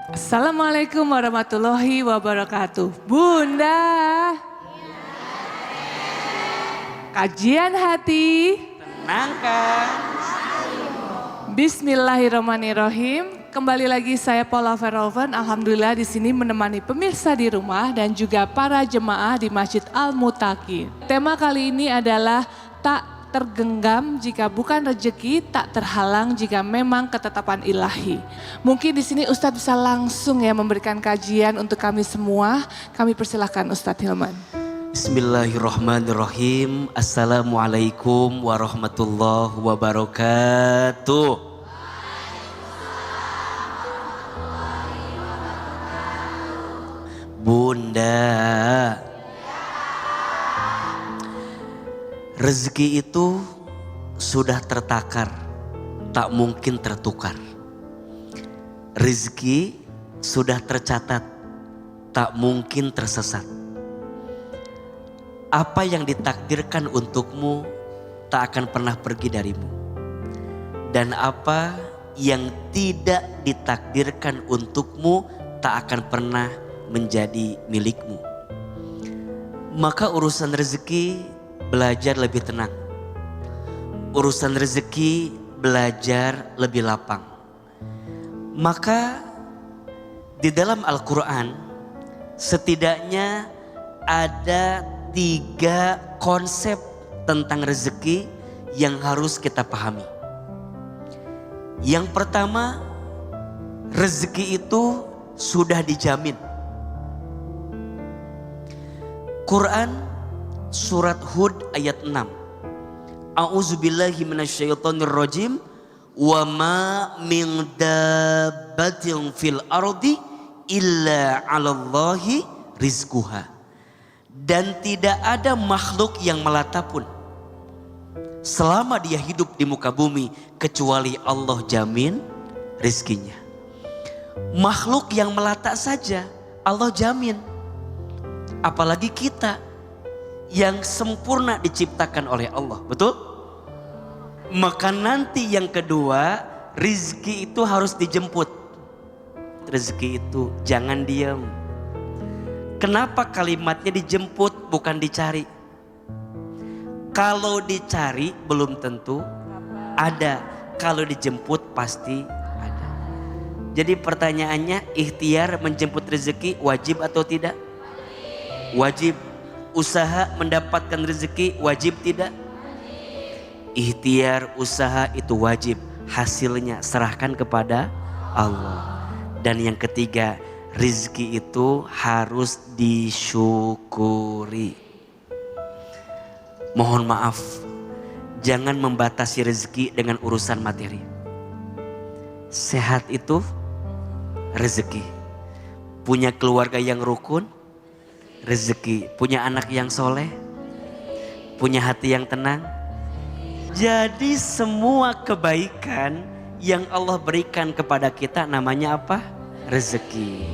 Assalamualaikum warahmatullahi wabarakatuh. Bunda. Kajian hati. Tenangkan. Bismillahirrahmanirrahim. Kembali lagi saya Paula Verhoeven. Alhamdulillah di sini menemani pemirsa di rumah dan juga para jemaah di Masjid Al-Mutakin. Tema kali ini adalah tak tergenggam jika bukan rejeki, tak terhalang jika memang ketetapan ilahi. Mungkin di sini Ustadz bisa langsung ya memberikan kajian untuk kami semua. Kami persilahkan Ustadz Hilman. Bismillahirrahmanirrahim. Assalamualaikum warahmatullahi wabarakatuh. Bunda, rezeki itu sudah tertakar, tak mungkin tertukar. Rezeki sudah tercatat, tak mungkin tersesat. Apa yang ditakdirkan untukmu tak akan pernah pergi darimu. Dan apa yang tidak ditakdirkan untukmu tak akan pernah menjadi milikmu. Maka urusan rezeki belajar lebih tenang. Urusan rezeki belajar lebih lapang. Maka di dalam Al-Quran setidaknya ada 3 konsep tentang rezeki yang harus kita pahami. Yang pertama, rezeki itu sudah dijamin. Quran Surat Hud ayat 6. A'udzubillahi minasyaitonirrajim. Wa ma min dabbatin fil ardi illa 'alallahi rizquha. Dan tidak ada makhluk yang melata pun selama dia hidup di muka bumi kecuali Allah jamin rizkinya. Makhluk yang melata saja Allah jamin. Apalagi kita yang sempurna diciptakan oleh Allah, betul? Maka nanti yang kedua, rizki itu harus dijemput. Rezeki itu jangan diam. Kenapa kalimatnya dijemput bukan dicari? Kalau dicari belum tentu ada, kalau dijemput pasti ada. Jadi pertanyaannya, ikhtiar menjemput rezeki wajib atau tidak? Wajib. Usaha mendapatkan rezeki wajib tidak? Ikhtiar usaha itu wajib. Hasilnya serahkan kepada Allah. Dan yang ketiga, rezeki itu harus disyukuri. Mohon maaf, jangan membatasi rezeki dengan urusan materi. Sehat itu rezeki. Punya keluarga yang rukun, rezeki. Punya anak yang soleh, punya hati yang tenang. Jadi semua kebaikan yang Allah berikan kepada kita namanya apa? Rezeki.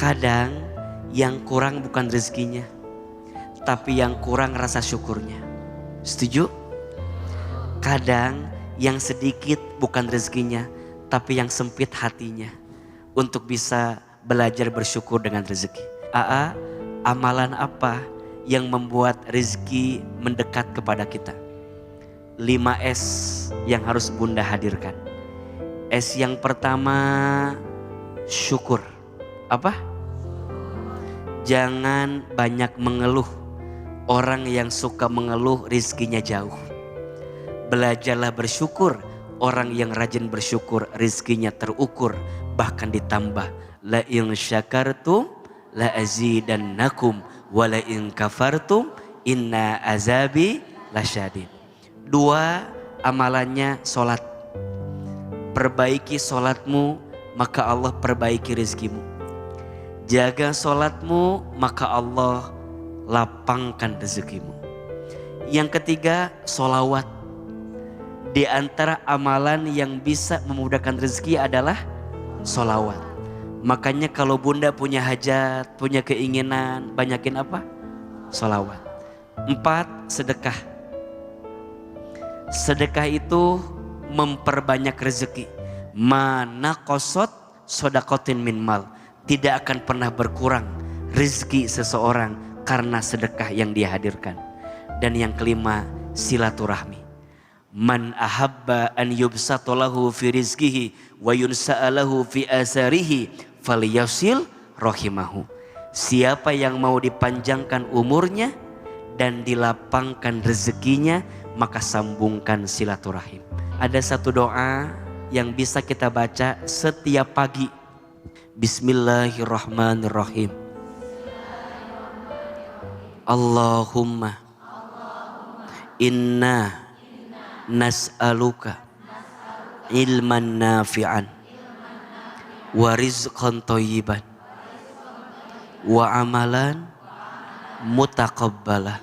Kadang yang kurang bukan rezekinya, tapi yang kurang rasa syukurnya. Setuju? Kadang yang sedikit bukan rezekinya, tapi yang sempit hatinya untuk bisa belajar bersyukur dengan rezeki. Amalan apa yang membuat rezeki mendekat kepada kita? 5S yang harus Bunda hadirkan. S yang pertama, syukur. Apa? Jangan banyak mengeluh. Orang yang suka mengeluh rizkinya jauh. Belajarlah bersyukur. Orang yang rajin bersyukur rizkinya terukur, bahkan ditambah. La in syakartum la azidannakum wa la in kafartum inna azabi lasyadid. 2, amalannya solat. Perbaiki solatmu, maka Allah perbaiki rezekimu. Jaga solatmu, maka Allah lapangkan rezekimu. Yang ketiga, solawat. Di antara amalan yang bisa memudahkan rezeki adalah solawat. Makanya kalau Bunda punya hajat, punya keinginan, banyakin apa? Solawat. 4, sedekah. Sedekah itu memperbanyak rezeki. Mana kosot sodakotin min mal. Tidak akan pernah berkurang rezeki seseorang karena sedekah yang dia hadirkan. Dan yang kelima, silaturahmi. Man ahabba an yubsatolahu fi rizkihi wa yunsa'alahu fi asarihi falyasil rahimahu. Siapa yang mau dipanjangkan umurnya dan dilapangkan rezekinya, maka sambungkan silaturahim. Ada satu doa yang bisa kita baca setiap pagi. Bismillahirrahmanirrahim. Allahumma inna nas'aluka ilman nafi'an wa rizqan thayyiban wa amalan mutaqabbalah.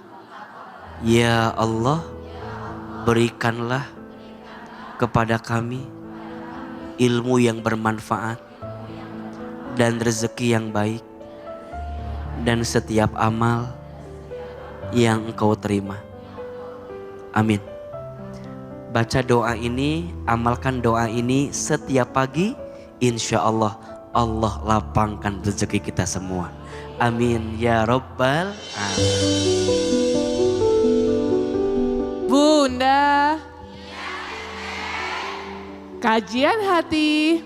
Ya Allah, berikanlah kepada kami ilmu yang bermanfaat dan rezeki yang baik dan setiap amal yang Engkau terima. Amin. Baca doa ini, amalkan doa ini setiap pagi. Insya Allah, Allah lapangkan rezeki kita semua. Amin ya Rabbal Alamin. Bunda, kajian hati.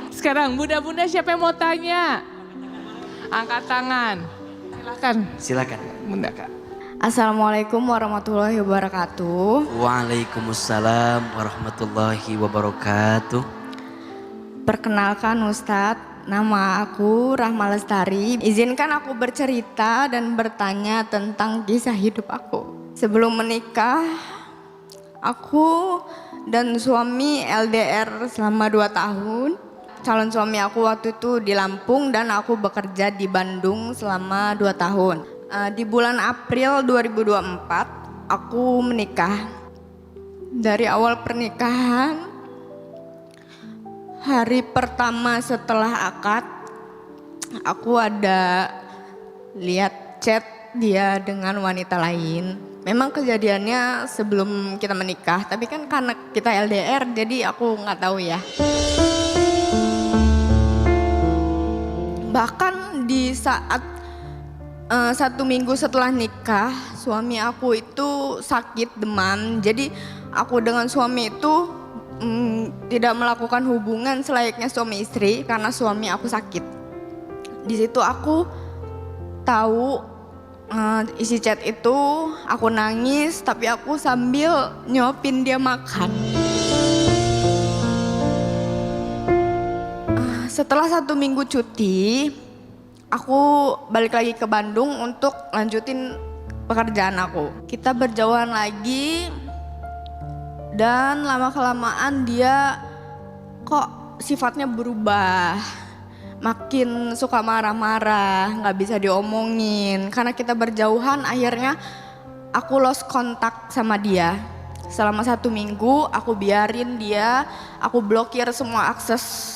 Sekarang bunda-bunda siapa yang mau tanya? Angkat tangan. Silakan. Bunda Kak. Assalamualaikum warahmatullahi wabarakatuh. Waalaikumsalam warahmatullahi wabarakatuh. Perkenalkan Ustadz, nama aku Rahma Lestari. Izinkan aku bercerita dan bertanya tentang kisah hidup aku. Sebelum menikah, aku dan suami LDR selama 2 tahun. Calon suami aku waktu itu di Lampung dan aku bekerja di Bandung selama 2 tahun. Di bulan April 2024 aku menikah. Dari awal pernikahan, hari pertama setelah akad, aku ada lihat chat dia dengan wanita lain. Memang kejadiannya sebelum kita menikah, tapi kan karena kita LDR jadi aku nggak tahu ya. Bahkan di saat 1 minggu setelah nikah, suami aku itu sakit demam. Jadi aku dengan suami itu tidak melakukan hubungan selayaknya suami istri karena suami aku sakit. Di situ aku tahu isi chat itu, aku nangis tapi aku sambil nyuapin dia makan. Setelah 1 minggu cuti, aku balik lagi ke Bandung untuk lanjutin pekerjaan aku. Kita berjauhan lagi dan lama-kelamaan dia kok sifatnya berubah. Makin suka marah-marah, gak bisa diomongin. Karena kita berjauhan akhirnya aku lost kontak sama dia. Selama 1 minggu aku biarin dia, aku blokir semua akses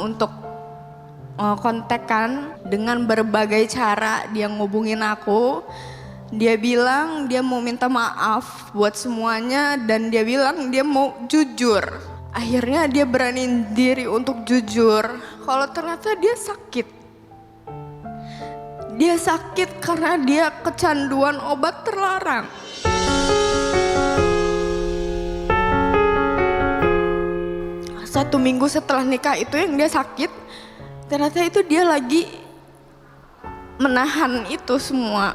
untuk kontekan dengan berbagai cara. Dia ngubungin aku, dia bilang dia mau minta maaf buat semuanya dan dia bilang dia mau jujur. Akhirnya dia beraniin diri untuk jujur kalau ternyata dia sakit. Dia sakit karena dia kecanduan obat terlarang. Satu minggu setelah nikah itu yang dia sakit, ternyata itu dia lagi menahan itu semua.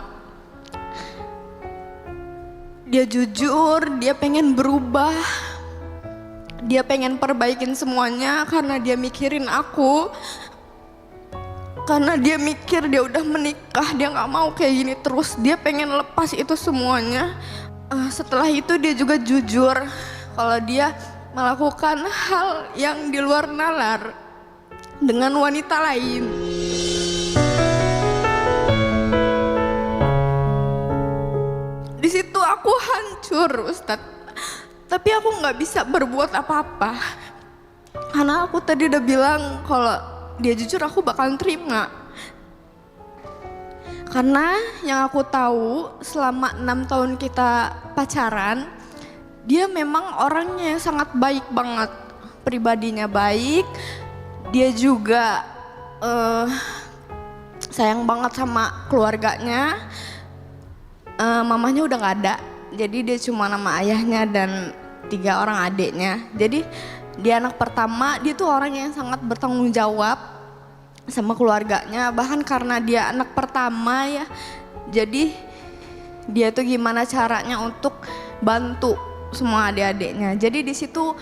Dia jujur, dia pengen berubah, dia pengen perbaikin semuanya karena dia mikirin aku. Karena dia mikir dia udah menikah, dia gak mau kayak gini terus, dia pengen lepas itu semuanya. Setelah itu dia juga jujur kalau dia melakukan hal yang di luar nalar dengan wanita lain. Di situ aku hancur, Ustadz. Tapi aku nggak bisa berbuat apa-apa karena aku tadi udah bilang kalau dia jujur aku bakalan terima. Karena yang aku tahu selama 6 tahun kita pacaran, dia memang orangnya yang sangat baik banget. pribadinya baik. Dia juga sayang banget sama keluarganya. Mamanya udah gak ada, jadi dia cuma nama ayahnya dan 3 orang adiknya. Jadi dia anak pertama, dia tuh orang yang sangat bertanggung jawab sama keluarganya. Bahkan karena dia anak pertama ya, jadi dia tuh gimana caranya untuk bantu semua adik-adiknya. Jadi di situ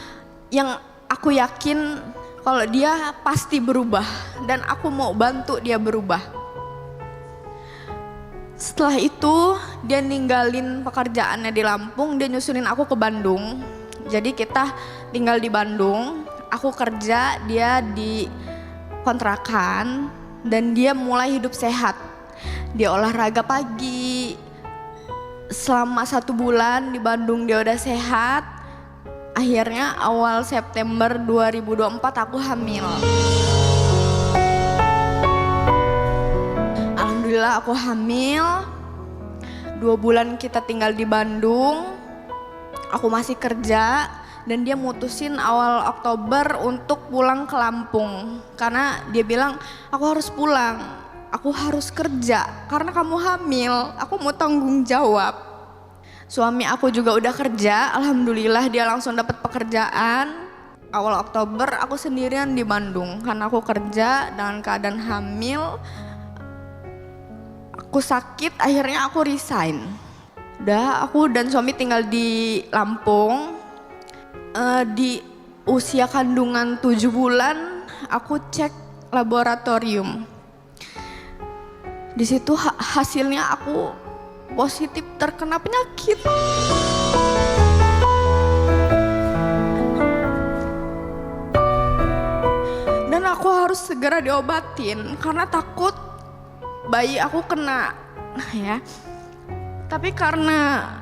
yang aku yakin kalau dia pasti berubah dan aku mau bantu dia berubah. Setelah itu dia ninggalin pekerjaannya di Lampung, dia nyusulin aku ke Bandung. Jadi kita tinggal di Bandung, aku kerja, dia di kontrakan, dan dia mulai hidup sehat. Dia olahraga pagi, selama 1 bulan di Bandung dia udah sehat. Akhirnya awal September 2024 aku hamil. Alhamdulillah aku hamil. 2 bulan kita tinggal di Bandung. Aku masih kerja dan dia mutusin awal Oktober untuk pulang ke Lampung. Karena dia bilang, aku harus pulang, aku harus kerja karena kamu hamil, aku mau tanggung jawab. Suami aku juga udah kerja, alhamdulillah dia langsung dapat pekerjaan. Awal Oktober aku sendirian di Bandung karena aku kerja dengan keadaan hamil. Aku sakit, akhirnya aku resign. Udah, aku dan suami tinggal di Lampung. Di usia kandungan 7 bulan, aku cek laboratorium. Di situ hasilnya aku positif terkena penyakit. Dan aku harus segera diobatin karena takut bayi aku kena, ya. Tapi karena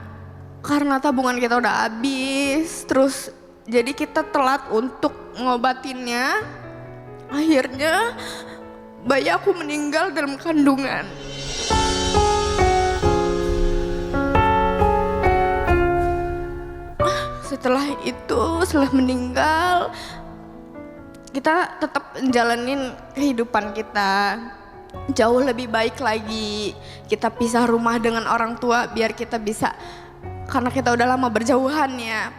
tabungan kita udah habis, terus jadi kita telat untuk ngobatinnya. Akhirnya bayi aku meninggal dalam kandungan. Setelah meninggal, kita tetap menjalanin kehidupan kita. Jauh lebih baik lagi kita pisah rumah dengan orang tua biar kita bisa, karena kita udah lama berjauhan ya,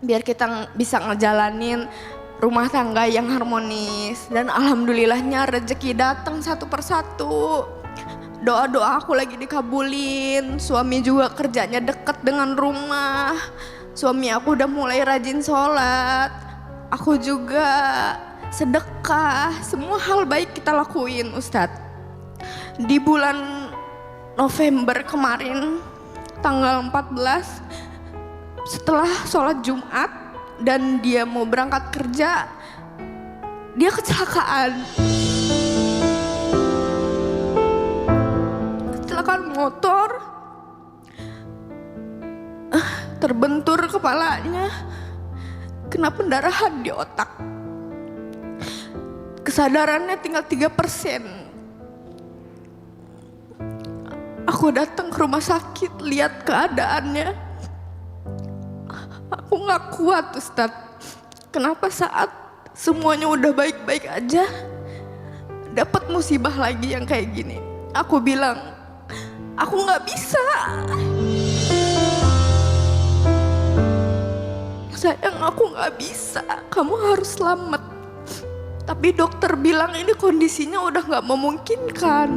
biar kita bisa ngejalanin rumah tangga yang harmonis. Dan alhamdulillahnya rezeki datang satu persatu. Doa-doa aku lagi dikabulin, suami juga kerjanya deket dengan rumah. Suami aku udah mulai rajin sholat, aku juga sedekah, semua hal baik kita lakuin Ustadz. Di bulan November kemarin, tanggal 14, setelah sholat Jumat dan dia mau berangkat kerja, dia kecelakaan. Kecelakaan motor, terbentur kepalanya, kena pendarahan di otak. Kesadarannya tinggal 3%. Aku datang ke rumah sakit, lihat keadaannya. Aku gak kuat Ustadz. Kenapa saat semuanya udah baik-baik aja, dapat musibah lagi yang kayak gini. Aku bilang, aku gak bisa. Sayang, aku gak bisa, kamu harus selamat. Tapi dokter bilang ini kondisinya udah gak memungkinkan.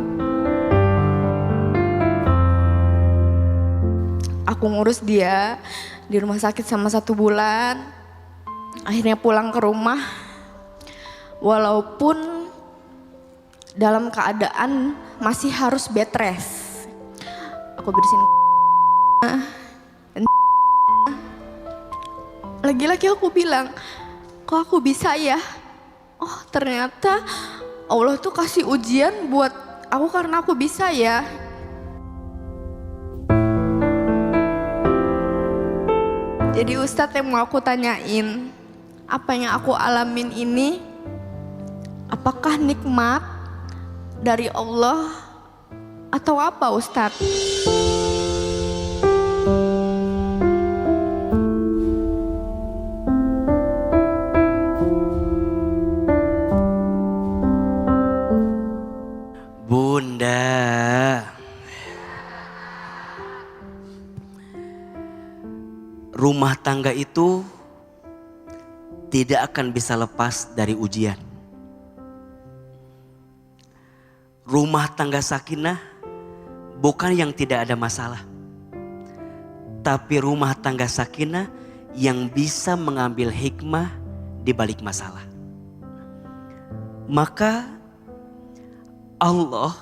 Aku ngurus dia di rumah sakit sama 1 bulan. Akhirnya pulang ke rumah. Walaupun dalam keadaan masih harus bed rest. Aku bersihin. Lagi-lagi aku bilang, kok aku bisa ya? Oh ternyata Allah tuh kasih ujian buat aku karena aku bisa ya. Jadi Ustadz yang mau aku tanyain, apa yang aku alamin ini, apakah nikmat dari Allah atau apa Ustadz? tangga itu tidak akan bisa lepas dari ujian. Rumah tangga sakinah bukan yang tidak ada masalah, tapi rumah tangga sakinah yang bisa mengambil hikmah di balik masalah. Maka Allah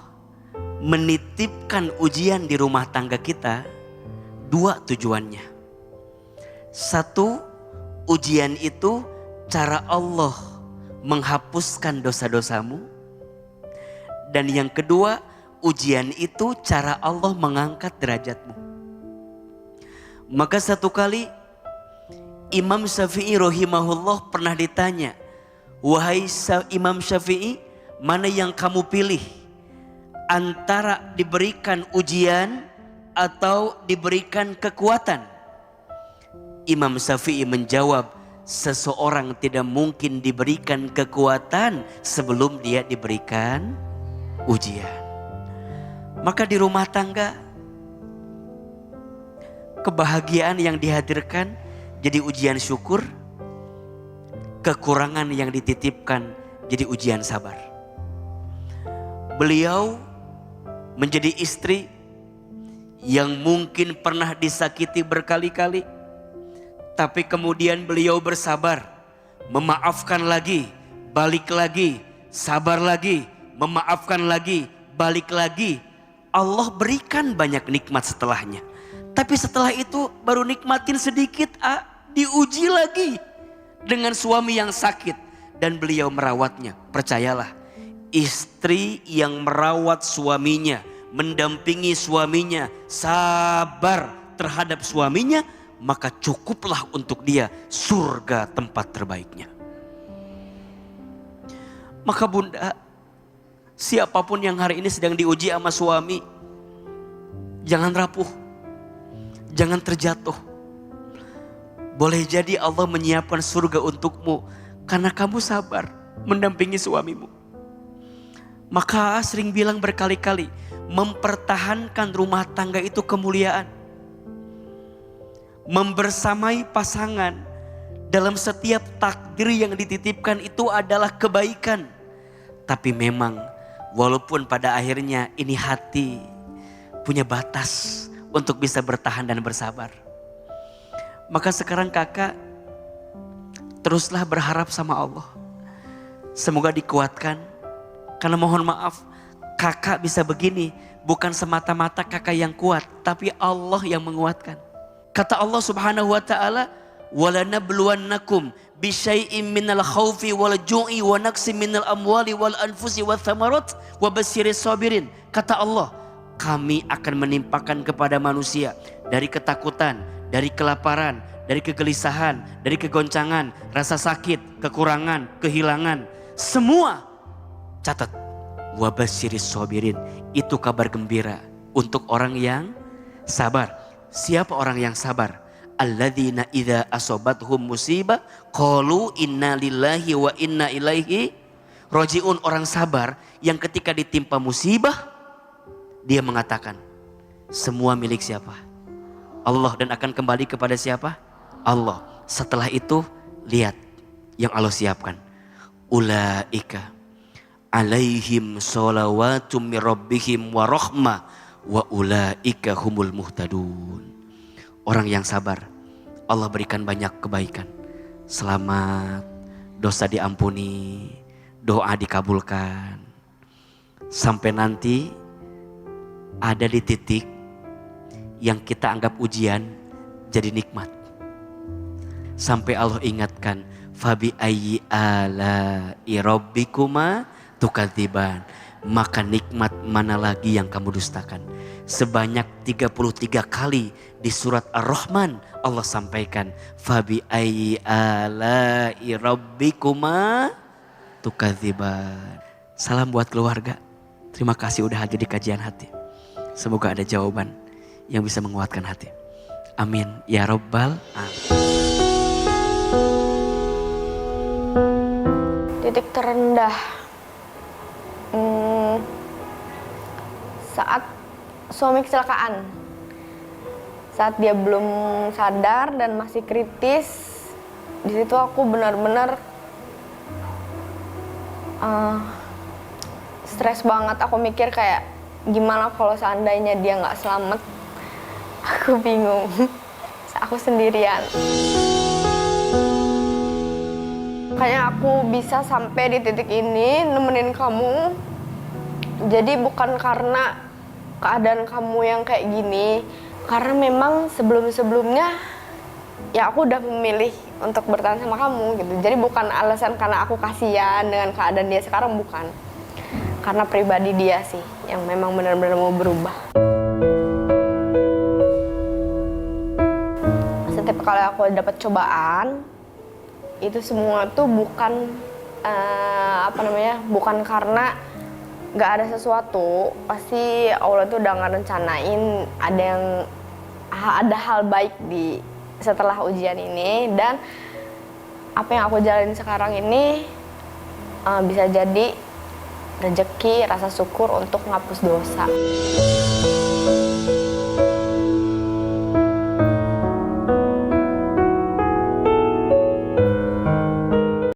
menitipkan ujian di rumah tangga kita dua tujuannya. Satu, ujian itu cara Allah menghapuskan dosa-dosamu. Dan yang kedua, ujian itu cara Allah mengangkat derajatmu. Maka satu kali Imam Syafi'i rahimahullah pernah ditanya, "Wahai Imam Syafi'i, mana yang kamu pilih? Antara diberikan ujian atau diberikan kekuatan?" Imam Syafi'i menjawab, seseorang tidak mungkin diberikan kekuatan sebelum dia diberikan ujian. Maka di rumah tangga, kebahagiaan yang dihadirkan jadi ujian syukur, kekurangan yang dititipkan jadi ujian sabar. Beliau menjadi istri yang mungkin pernah disakiti berkali-kali, tapi kemudian beliau bersabar, memaafkan lagi, balik lagi, sabar lagi, memaafkan lagi, balik lagi. Allah berikan banyak nikmat setelahnya. Tapi setelah itu baru nikmatin sedikit, diuji lagi dengan suami yang sakit. Dan beliau merawatnya. Percayalah, istri yang merawat suaminya, mendampingi suaminya, sabar terhadap suaminya, maka cukuplah untuk dia surga tempat terbaiknya. Maka bunda, siapapun yang hari ini sedang diuji sama suami, jangan rapuh, jangan terjatuh. Boleh jadi Allah menyiapkan surga untukmu karena kamu sabar mendampingi suamimu. Maka sering bilang berkali-kali, mempertahankan rumah tangga itu kemuliaan. Membersamai pasangan dalam setiap takdir yang dititipkan itu adalah kebaikan. Tapi memang walaupun pada akhirnya ini hati punya batas untuk bisa bertahan dan bersabar. Maka sekarang kakak teruslah berharap sama Allah. Semoga dikuatkan. Karena mohon maaf, kakak bisa begini bukan semata-mata kakak yang kuat, tapi Allah yang menguatkan. Kata Allah Subhanahu wa taala, "Walanabluwannakum bisyai'im minal khaufi wal ju'i wa naqsim minal amwali wal anfusi wath thamarat wa basyiris sabirin." Kata Allah, kami akan menimpakan kepada manusia dari ketakutan, dari kelaparan, dari kegelisahan, dari kegoncangan, rasa sakit, kekurangan, kehilangan. Semua catat. Wa basyiris sabirin. Itu kabar gembira untuk orang yang sabar. Siapa orang yang sabar? Alladzina idza asobathum musibah qalu inna lillahi wa inna ilaihi rajiun. Orang sabar yang ketika ditimpa musibah dia mengatakan, semua milik siapa? Allah, dan akan kembali kepada siapa? Allah. Setelah itu lihat yang Allah siapkan. Ulaika alaihim sholawatu mir rabbihim wa rahmah wa ulaika humul muhtadun. Orang yang sabar, Allah berikan banyak kebaikan. Selamat, dosa diampuni, doa dikabulkan. Sampai nanti ada di titik yang kita anggap ujian jadi nikmat. Sampai Allah ingatkan, fabi ayyi ala'i rabbikuma tukadziban. Maka nikmat mana lagi yang kamu dustakan? Sebanyak 33 kali di surat Ar-Rahman Allah sampaikan, fabi ayyi ala'i rabbikuma tukadziban. Salam buat keluarga. Terima kasih udah hadir di kajian hati. Semoga ada jawaban yang bisa menguatkan hati. Amin ya rabbal alamin. Titik terendah saat suami kecelakaan. saat dia belum sadar dan masih kritis, di situ aku benar-benar stres banget. Aku mikir kayak gimana kalau seandainya dia nggak selamat. Aku bingung. Aku sendirian. Kayaknya aku bisa sampai di titik ini nemenin kamu. Jadi bukan karena keadaan kamu yang kayak gini, karena memang sebelum-sebelumnya ya aku udah memilih untuk bertahan sama kamu gitu. Jadi bukan alasan karena aku kasihan dengan keadaan dia sekarang, bukan. Karena pribadi dia sih yang memang benar-benar mau berubah. Setiap kali aku dapat cobaan, itu semua tuh bukan bukan karena nggak ada sesuatu. Pasti Allah tuh udah ngerencanain ada hal baik di setelah ujian ini, dan apa yang aku jalanin sekarang ini bisa jadi rezeki, rasa syukur untuk ngapus dosa.